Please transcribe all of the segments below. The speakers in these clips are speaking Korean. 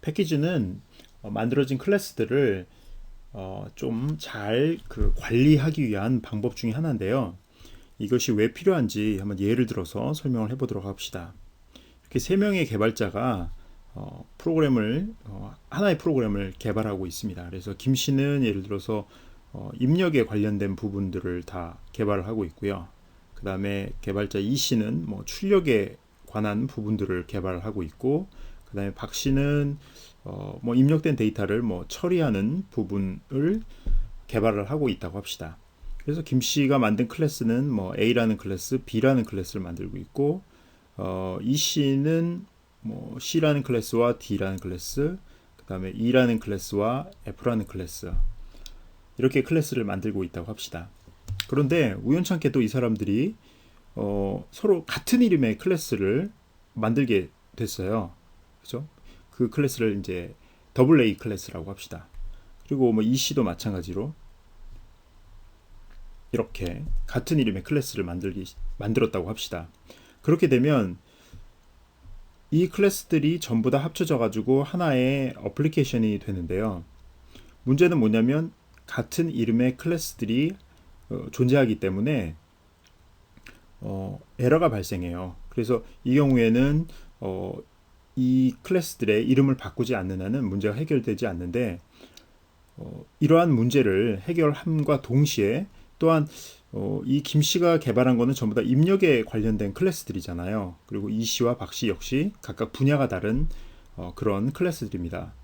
패키지는 만들어진 클래스들을 좀 잘 관리하기 위한 방법 중에 하나인데요. 이것이 왜 필요한지 한번 예를 들어서 설명을 해보도록 합시다. 이렇게 세 명의 개발자가 하나의 프로그램을 개발하고 있습니다. 그래서 김 씨는 예를 들어서 입력에 관련된 부분들을 다 개발을 하고 있고요. 그 다음에 개발자 이 씨는 뭐 출력에 관한 부분들을 개발을 하고 있고, 그 다음에 박 씨는 뭐 입력된 데이터를 뭐 처리하는 부분을 개발을 하고 있다고 합시다. 그래서 김 씨가 만든 클래스는 뭐 A라는 클래스, B라는 클래스를 만들고 있고, 이 씨는 뭐 C라는 클래스와 D라는 클래스, 그 다음에 E라는 클래스와 F라는 클래스, 이렇게 클래스를 만들고 있다고 합시다. 그런데 우연찮게도 이 사람들이 서로 같은 이름의 클래스를 만들게 됐어요. 그죠? 그 클래스를 이제 AA 클래스라고 합시다. 그리고 뭐 EC도 마찬가지로 이렇게 같은 이름의 클래스를 만들었다고 합시다. 그렇게 되면 이 클래스들이 전부 다 합쳐져 가지고 하나의 어플리케이션이 되는데요. 문제는 뭐냐면 같은 이름의 클래스들이 존재하기 때문에 에러가 발생해요. 그래서 이 경우에는 이 클래스들의 이름을 바꾸지 않는 한은 문제가 해결되지 않는데, 이러한 문제를 해결함과 동시에 또한 이 김 씨가 개발한 거는 전부 다 입력에 관련된 클래스들이잖아요. 그리고 이 씨와 박 씨 역시 각각 분야가 다른 그런 클래스들입니다.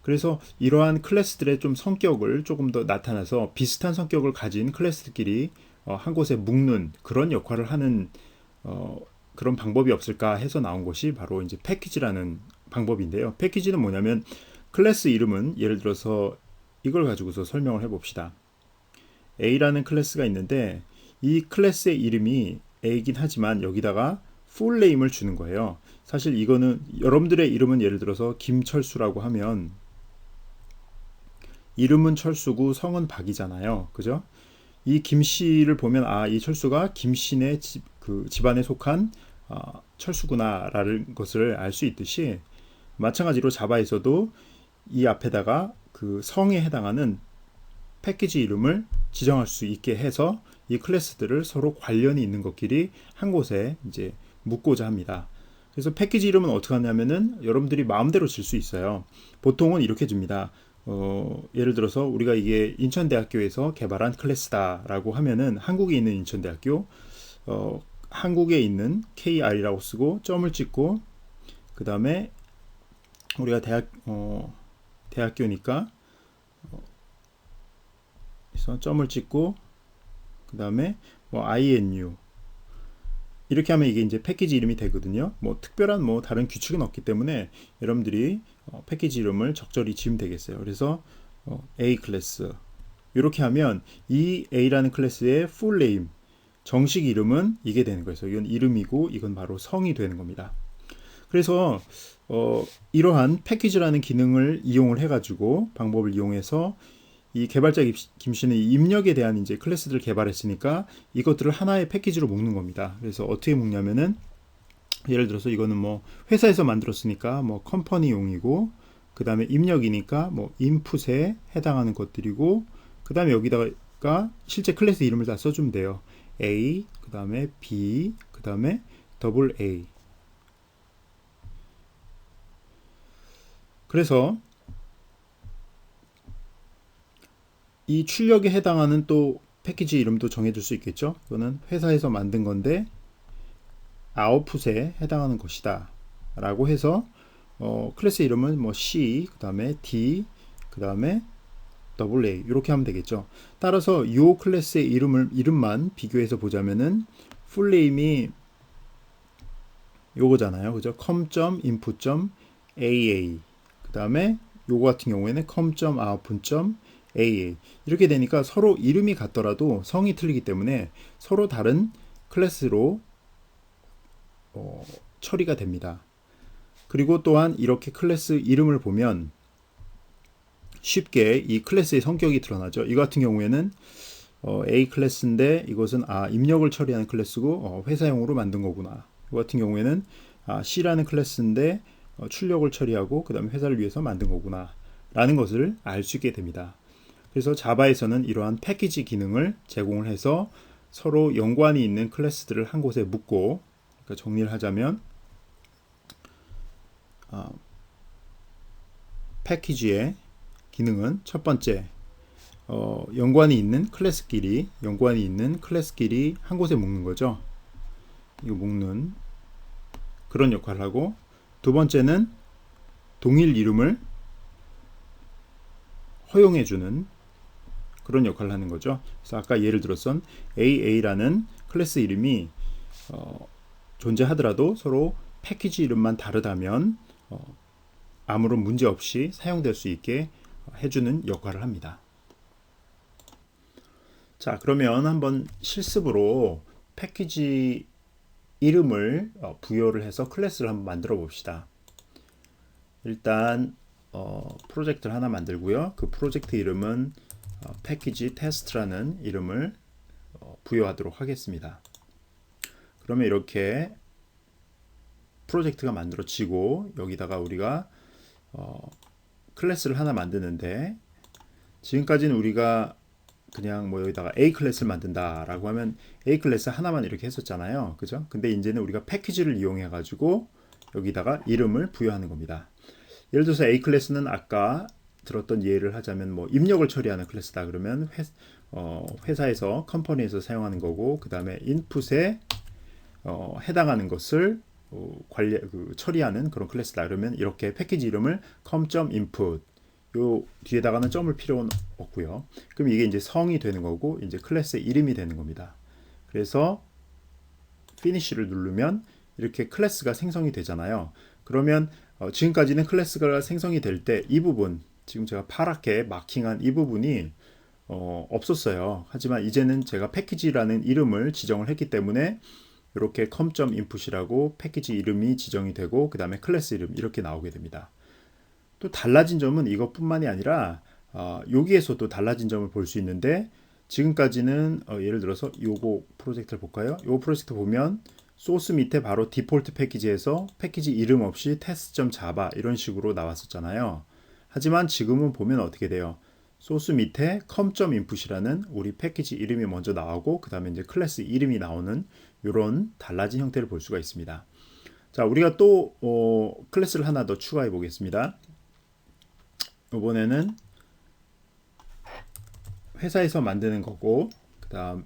그래서 이러한 클래스들의 좀 성격을 조금 더 나타나서 비슷한 성격을 가진 클래스들끼리 한 곳에 묶는 그런 역할을 하는 그런 방법이 없을까 해서 나온 것이 바로 이제 패키지라는 방법인데요. 패키지는 뭐냐면 클래스 이름은 예를 들어서 이걸 가지고서 설명을 해봅시다. A라는 클래스가 있는데 이 클래스의 이름이 A이긴 하지만 여기다가 풀 네임을 주는 거예요. 사실 이거는 여러분들의 이름은 예를 들어서 김철수라고 하면 이름은 철수고 성은 박이잖아요. 그죠? 이 김씨를 보면 이 철수가 김씨네 집안에 속한 철수구나라는 것을 알 수 있듯이, 마찬가지로 자바에서도 이 앞에다가 그 성에 해당하는 패키지 이름을 지정할 수 있게 해서 이 클래스들을 서로 관련이 있는 것끼리 한 곳에 이제 묶고자 합니다. 그래서 패키지 이름은 어떻게 하냐면은 여러분들이 마음대로 질 수 있어요. 보통은 이렇게 줍니다. 예를 들어서 우리가 이게 인천대학교에서 개발한 클래스다라고 하면은 한국에 있는 인천대학교, 한국에 있는 KR이라고 쓰고 점을 찍고, 그 다음에 우리가 대학교니까 그래서 점을 찍고, 그 다음에 뭐 INU 이렇게 하면 이게 이제 패키지 이름이 되거든요. 뭐 특별한 뭐 다른 규칙은 없기 때문에 여러분들이 패키지 이름을 적절히 지으면 되겠어요. 그래서 A 클래스 이렇게 하면 이 A라는 클래스의 풀 네임, 정식 이름은 이게 되는 거예요. 이건 이름이고 이건 바로 성이 되는 겁니다. 그래서 이러한 패키지라는 기능을 이용을 해가지고 방법을 이용해서 이 개발자 김 씨는 입력에 대한 이제 클래스들을 개발했으니까 이것들을 하나의 패키지로 묶는 겁니다. 그래서 어떻게 묶냐면은 예를 들어서 이거는 뭐 회사에서 만들었으니까 뭐 컴퍼니용이고, 그 다음에 입력이니까 뭐 인풋에 해당하는 것들이고, 그 다음에 여기다가 실제 클래스 이름을 다 써주면 돼요. A, 그 다음에 B, 그 다음에 AA. 그래서 이 출력에 해당하는 또 패키지 이름도 정해줄 수 있겠죠. 이거는 회사에서 만든 건데 아웃풋에 해당하는 것이다 라고 해서 클래스 이름은 뭐 C, 그 다음에 D, 그 다음에 AA 이렇게 하면 되겠죠. 따라서 이 클래스의 이름만 비교해서 보자면은 풀네임이 요거잖아요. 그죠? com.input.aa, 그 다음에 요거 같은 경우에는 com.output.aa 이렇게 되니까 서로 이름이 같더라도 성이 틀리기 때문에 서로 다른 클래스로 처리가 됩니다. 그리고 또한 이렇게 클래스 이름을 보면 쉽게 이 클래스의 성격이 드러나죠. 이 같은 경우에는 A 클래스인데 이것은 입력을 처리하는 클래스고 회사용으로 만든 거구나. 이 같은 경우에는 C라는 클래스인데 출력을 처리하고 그 다음에 회사를 위해서 만든 거구나 라는 것을 알 수 있게 됩니다. 그래서 자바에서는 이러한 패키지 기능을 제공을 해서 서로 연관이 있는 클래스들을 한 곳에 묶고, 그러니까 정리를 하자면 패키지의 기능은 첫 번째, 연관이 있는 클래스끼리 한 곳에 묶는 거죠. 이거 묶는 그런 역할을 하고, 두 번째는 동일 이름을 허용해주는 그런 역할을 하는 거죠. 그래서 아까 예를 들었던 AA라는 클래스 이름이 존재하더라도 서로 패키지 이름만 다르다면 아무런 문제 없이 사용될 수 있게 해주는 역할을 합니다. 자, 그러면 한번 실습으로 패키지 이름을 부여를 해서 클래스를 한번 만들어 봅시다. 일단 프로젝트를 하나 만들고요. 그 프로젝트 이름은 패키지 테스트라는 이름을 부여하도록 하겠습니다. 그러면 이렇게 프로젝트가 만들어지고 여기다가 우리가 클래스를 하나 만드는데, 지금까지는 우리가 그냥 뭐 여기다가 A 클래스를 만든다라고 하면 A 클래스 하나만 이렇게 했었잖아요. 그죠? 근데 이제는 우리가 패키지를 이용해 가지고 여기다가 이름을 부여하는 겁니다. 예를 들어서 A 클래스는 아까 들었던 예를 하자면 뭐 입력을 처리하는 클래스다 그러면 회사에서 컴퍼니에서 사용하는 거고, 그 다음에 인풋에 해당하는 것을 처리하는 그런 클래스다 그러면 이렇게 패키지 이름을 com.input 요 뒤에다가는 점을 필요는 없고요. 그럼 이게 이제 성이 되는 거고 이제 클래스의 이름이 되는 겁니다. 그래서 finish를 누르면 이렇게 클래스가 생성이 되잖아요. 그러면 지금까지는 클래스가 생성이 될 때 이 부분, 지금 제가 파랗게 마킹한 이 부분이 없었어요. 하지만 이제는 제가 패키지라는 이름을 지정을 했기 때문에 이렇게 com.input이라고 패키지 이름이 지정이 되고 그 다음에 클래스 이름 이렇게 나오게 됩니다. 또 달라진 점은 이것뿐만이 아니라 여기에서도 달라진 점을 볼 수 있는데, 지금까지는 예를 들어서 요거 프로젝트를 볼까요? 요 프로젝트 보면 소스 밑에 바로 디폴트 패키지에서 패키지 이름 없이 test.java 이런 식으로 나왔었잖아요. 하지만 지금은 보면 어떻게 돼요? 소스 밑에 com.input이라는 우리 패키지 이름이 먼저 나오고 그 다음에 이제 클래스 이름이 나오는 이런 달라진 형태를 볼 수가 있습니다. 자, 우리가 또 클래스를 하나 더 추가해 보겠습니다. 이번에는 회사에서 만드는 거고, 그 다음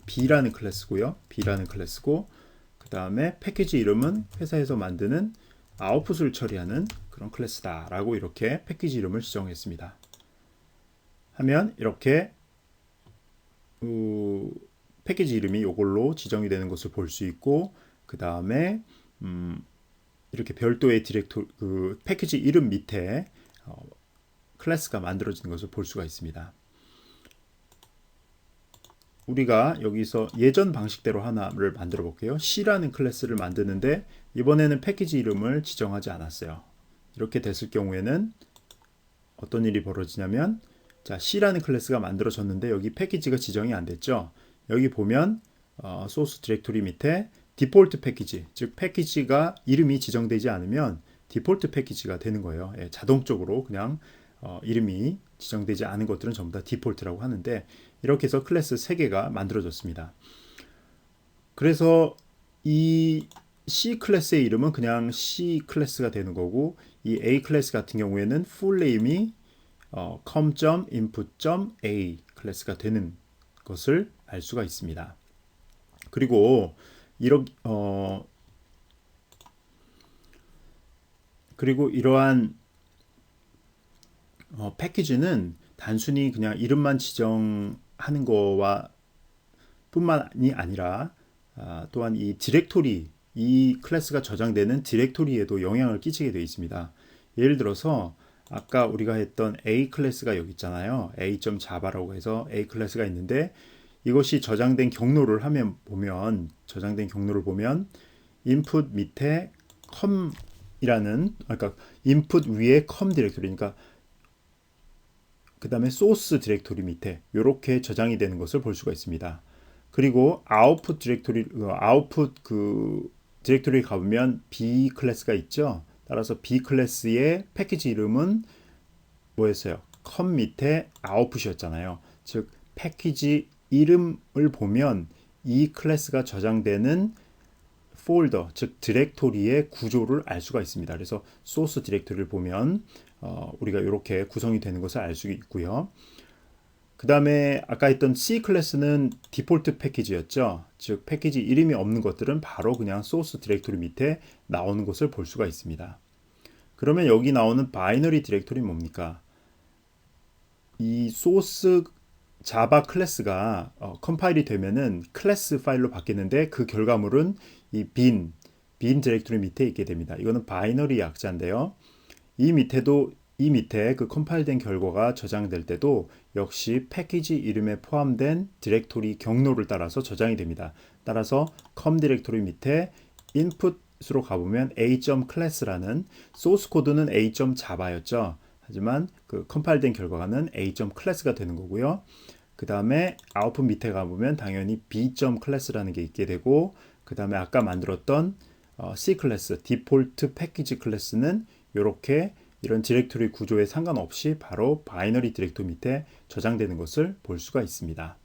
B라는 클래스고요. B라는 클래스고, 그 다음에 패키지 이름은 회사에서 만드는 아웃풋을 처리하는 그런 클래스다 라고 이렇게 패키지 이름을 지정했습니다. 하면 이렇게 패키지 이름이 이걸로 지정이 되는 것을 볼 수 있고, 그 다음에 이렇게 별도의 패키지 이름 밑에 클래스가 만들어지는 것을 볼 수가 있습니다. 우리가 여기서 예전 방식대로 하나를 만들어 볼게요. C라는 클래스를 만드는데 이번에는 패키지 이름을 지정하지 않았어요. 이렇게 됐을 경우에는 어떤 일이 벌어지냐면, 자, C라는 클래스가 만들어졌는데 여기 패키지가 지정이 안 됐죠. 여기 보면 소스 디렉토리 밑에 디폴트 패키지, 즉 패키지가 이름이 지정되지 않으면 디폴트 패키지가 되는 거예요. 예, 자동적으로 그냥 이름이 지정되지 않은 것들은 전부 다 디폴트라고 하는데, 이렇게 해서 클래스 3개가 만들어졌습니다. 그래서 이 C 클래스의 이름은 그냥 C 클래스가 되는 거고, 이 A 클래스 같은 경우에는 풀 네임이 com.input.a 클래스가 되는 것을 알 수가 있습니다. 그리고 이러한 패키지는 단순히 그냥 이름만 지정하는 거와 뿐만이 아니라 또한 이 디렉토리, 이 클래스가 저장되는 디렉토리에도 영향을 끼치게 되어 있습니다. 예를 들어서 아까 우리가 했던 A 클래스가 여기 있잖아요. A.java라고 해서 A 클래스가 있는데, 이것이 저장된 경로를 보면 input 밑에 com이라는, 그러니까 input 위에 com 디렉토리니까 그 다음에 소스 디렉토리 밑에 이렇게 저장이 되는 것을 볼 수가 있습니다. 그리고 아웃풋 디렉토리 가보면 B 클래스가 있죠. 따라서 B 클래스의 패키지 이름은 뭐였어요? 컴 밑에 아웃풋이었잖아요. 즉 패키지 이름을 보면 이 클래스가 저장되는 폴더, 즉 디렉토리의 구조를 알 수가 있습니다. 그래서 소스 디렉토리를 보면 우리가 이렇게 구성이 되는 것을 알 수 있고요. 그 다음에 아까 했던 C 클래스는 디폴트 패키지였죠. 즉 패키지 이름이 없는 것들은 바로 그냥 소스 디렉토리 밑에 나오는 것을 볼 수가 있습니다. 그러면 여기 나오는 바이너리 디렉토리는 뭡니까? 이 소스 자바 클래스가 컴파일이 되면은 클래스 파일로 바뀌는데 그 결과물은 이 빈 디렉토리 밑에 있게 됩니다. 이거는 바이너리 약자인데요. 이 밑에 그 컴파일된 결과가 저장될 때도 역시 패키지 이름에 포함된 디렉토리 경로를 따라서 저장이 됩니다. 따라서 컴 디렉토리 밑에 input으로 가보면 a.class라는 소스 코드는 a.java였죠. 하지만 그 컴파일된 결과는 a.class가 되는 거고요. 그 다음에 아웃풋 밑에 가보면 당연히 b.class라는 게 있게 되고 그 다음에 아까 만들었던 C 클래스, 디폴트 패키지 클래스는 이렇게 이런 디렉토리 구조에 상관없이 바로 바이너리 디렉토리 밑에 저장되는 것을 볼 수가 있습니다.